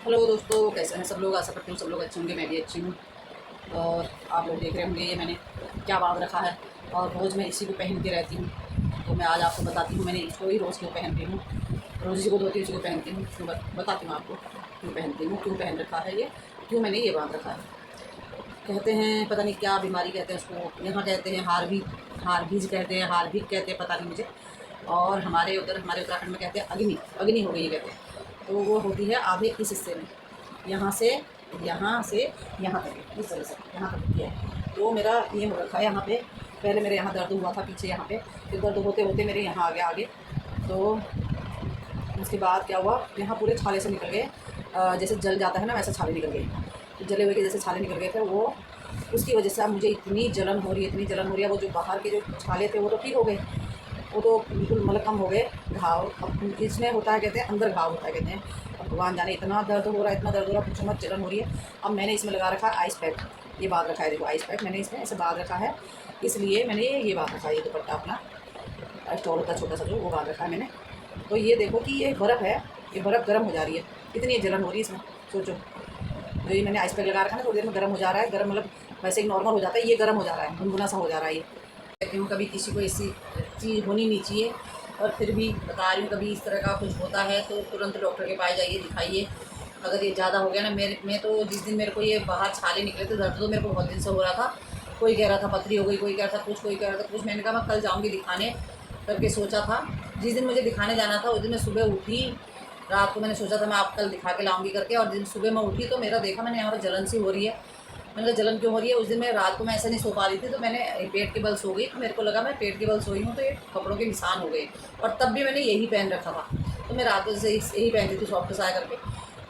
Hello दोस्तों, कैसे हैं सब लोग। आशा करती हूँ सब लोग अच्छे होंगे, मैं भी अच्छी हूँ। और आप लोग देख रहे होंगे ये मैंने क्या बांध रखा है, और रोज़ मैं इसी को पहन के रहती हूँ। तो मैं आज आपको बताती हूँ मैंने इसको ही रोज़ क्यों पहनती हूँ। रोज़ इसी को धोती हूँ, इसी को पहनती हूँ। क्यों बताती हूँ आपको क्यों पहनती हूँ, क्यों पहन रखा है ये, क्यों मैंने ये बांध रखा है। कहते हैं पता नहीं क्या बीमारी कहते हैं उसको, यहाँ कहते हैं हारभीज कहते हैं, हारभीज कहते हैं, पता नहीं मुझे। और हमारे उत्तराखंड में कहते हैं अग्नि, अग्नि हो गई ये कहते हैं। तो वो होती है आधे इस हिस्से में, यहाँ से यहाँ तक, इस तरह से यहाँ तक किया है। तो मेरा ये हो रखा है यहाँ पे। पहले मेरे यहाँ दर्द हुआ था पीछे यहाँ पे, फिर दर्द होते होते मेरे यहाँ आ गया आगे। तो उसके बाद क्या हुआ, यहाँ पूरे छाले से निकल गए। जैसे जल जाता है ना, वैसे छाले निकल गए। तो जले हुए के जैसे छाले निकल गए थे, वो उसकी वजह से अब मुझे इतनी जलन हो रही है, इतनी जलन हो रही है। वो जो बाहर के जो छाले थे वो तो ठीक हो गए, वो तो बिल्कुल मतलब कम हो गए। घाव अब इसमें होता है, कहते हैं अंदर घाव होता है कहते हैं। अब भगवान जाने, इतना दर्द हो रहा है, इतना दर्द हो रहा है, कुछ मत, जलन हो रही है। अब मैंने इसमें लगा रखा है आइस पैक, ये बांध रखा है, देखो आइस पैक मैंने इसमें ऐसे बांध रखा है। इसलिए मैंने ये बांध रखा है, ये दुपट्टा अपना स्टॉल होता है छोटा सा जो, वो बांध रखा है मैंने। तो ये देखो कि ये बर्फ़ है, ये बर्फ़ गर्म हो जा रही है, इतनी जलन हो रही है इसमें, सोचो। जो ये मैंने आइस पैक लगा रखा है ना, थोड़ी देर में गर्म हो जा रहा है। गर्म मतलब वैसे ही नॉर्मल हो जाता है, ये गर्म हो जा रहा है, गुनगुना सा हो जा रहा है ये। कहती हूँ कभी किसी को ऐसी चीज़ होनी नहीं चाहिए, और फिर भी बता रही हूँ कभी इस तरह का कुछ होता है तो तुरंत डॉक्टर के पास जाइए, दिखाइए। अगर ये ज़्यादा हो गया ना, मैं तो जिस दिन मेरे को ये बाहर छाले निकले थे, दर्द तो मेरे को बहुत दिन से हो रहा था। कोई कह रहा था पथरी हो गई, कोई कह रहा था कुछ, कोई कह रहा था कुछ। मैंने कहा मैं कल जाऊँगी दिखाने करके सोचा था। जिस दिन मुझे दिखाने जाना था उस दिन मैं सुबह उठी, रात को मैंने सोचा था मैं आप कल दिखा के लाऊंगी करके, और दिन सुबह मैं उठी तो मेरा देखा मैंने यहाँ पर जलन सी हो रही है। मैंने कहा जलन क्यों हो रही है। उस दिन मैं रात को मैं ऐसे नहीं सो पा रही थी, तो मैंने पेट के बल सो गई। तो मेरे को लगा मैं पेट के बल सोई हूँ, तो ये कपड़ों के निशान हो गए। और तब भी मैंने यही पहन रखा था, तो मैं रात को जैसे यही पहनती थी सॉफ्ट सा करके।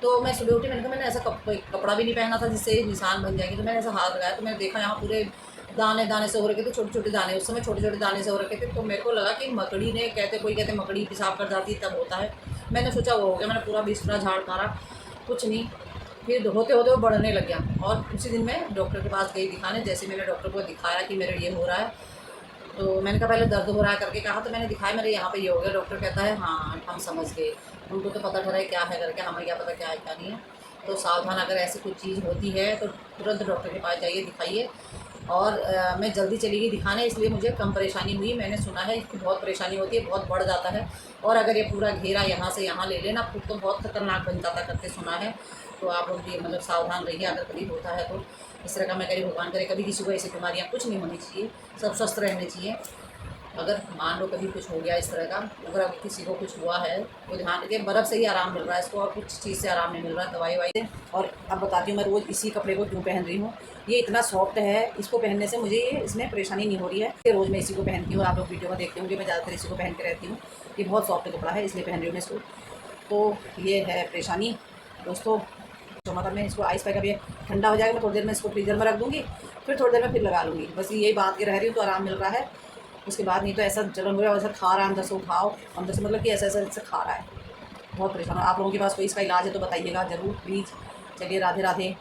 तो मैं सुबह उठी, मैंने कहा मैंने ऐसा कपड़ा भी नहीं पहना था जिससे निशान बन जाएंगे। तो मैंने ऐसा हाथ लगाया तो मैंने देखा यहाँ पूरे दाने दाने से हो रखे थे, छोटे छोटे दाने, उस समय छोटे छोटे दाने से हो रखे थे। तो मेरे को लगा कि मकड़ी ने, कोई कहते मकड़ी पेशाब कर जाती है तब होता है। मैंने सोचा वो हो गया। मैंने पूरा बिस्तरा झाड़ मारा, कुछ नहीं। फिर होते होते वो बढ़ने लग गया, और उसी दिन मैं डॉक्टर के पास गई दिखाने। जैसे मैंने डॉक्टर को दिखाया कि मेरे ये हो रहा है, तो मैंने कहा पहले दर्द हो रहा है करके कहा, तो मैंने दिखाया मेरे यहाँ पे ये हो गया। डॉक्टर कहता है हाँ हम समझ गए, उनको तो पता ठहरा है क्या है करके, हमें क्या पता क्या है क्या नहीं है। तो सावधान, अगर ऐसी कुछ चीज़ होती है तो तुरंत डॉक्टर के पास जाइए, दिखाइए। और मैं जल्दी चली गई दिखाने, इसलिए मुझे कम परेशानी हुई। मैंने सुना है इसकी बहुत परेशानी होती है, बहुत बढ़ जाता है। और अगर ये पूरा घेरा यहाँ से यहाँ ले लेना फिर तो बहुत खतरनाक बन जाता करके सुना है। तो आप लोग भी मतलब सावधान रहिए, अगर कभी होता है तो। इस तरह का मैं कभी भगवान करे कभी किसी को ऐसी बीमारियाँ कुछ नहीं होनी चाहिए, सब स्वस्थ रहने चाहिए। अगर मान लो कभी कुछ हो गया इस तरह का, अगर अभी किसी को कुछ हुआ है तो ध्यान रखिए, बर्फ़ से ही आराम मिल रहा है इसको, और कुछ चीज़ से आराम नहीं मिल रहा है, दवाई वाई से। और अब बताती हूँ मैं रोज़ इसी कपड़े को क्यों पहन रही हूँ। ये इतना सॉफ्ट है, इसको पहनने से मुझे ये इसमें परेशानी नहीं हो रही है। कि रोज़ मैं इसी को पहनती हूँ, आप लोग वीडियो में देखते होंगे मैं ज़्यादातर इसी को पहन के रहती हूँ। ये बहुत सॉफ्ट कपड़ा है, इसलिए पहन रही हूँ मैं इसको। तो ये है परेशानी दोस्तों। तो मतलब मैं इसको आइस पैक, अभी ठंडा हो जाएगा, मैं थोड़ी देर में इसको फ्रीजर में रख दूँगी, फिर थोड़ी देर में फिर लगा लूँगी। बस यही बांध के रह रही हूँ तो आराम मिल रहा है। उसके बाद नहीं तो ऐसा जलन हो रहा है, वैसा खा रहा है अंदर से, उठाओ अंदर से, मतलब कि ऐसा ऐसा ऐसा खा रहा है। बहुत परेशान हूँ। आप लोगों के पास कोई इसका इलाज है तो बताइएगा ज़रूर प्लीज़। चलिए राधे राधे।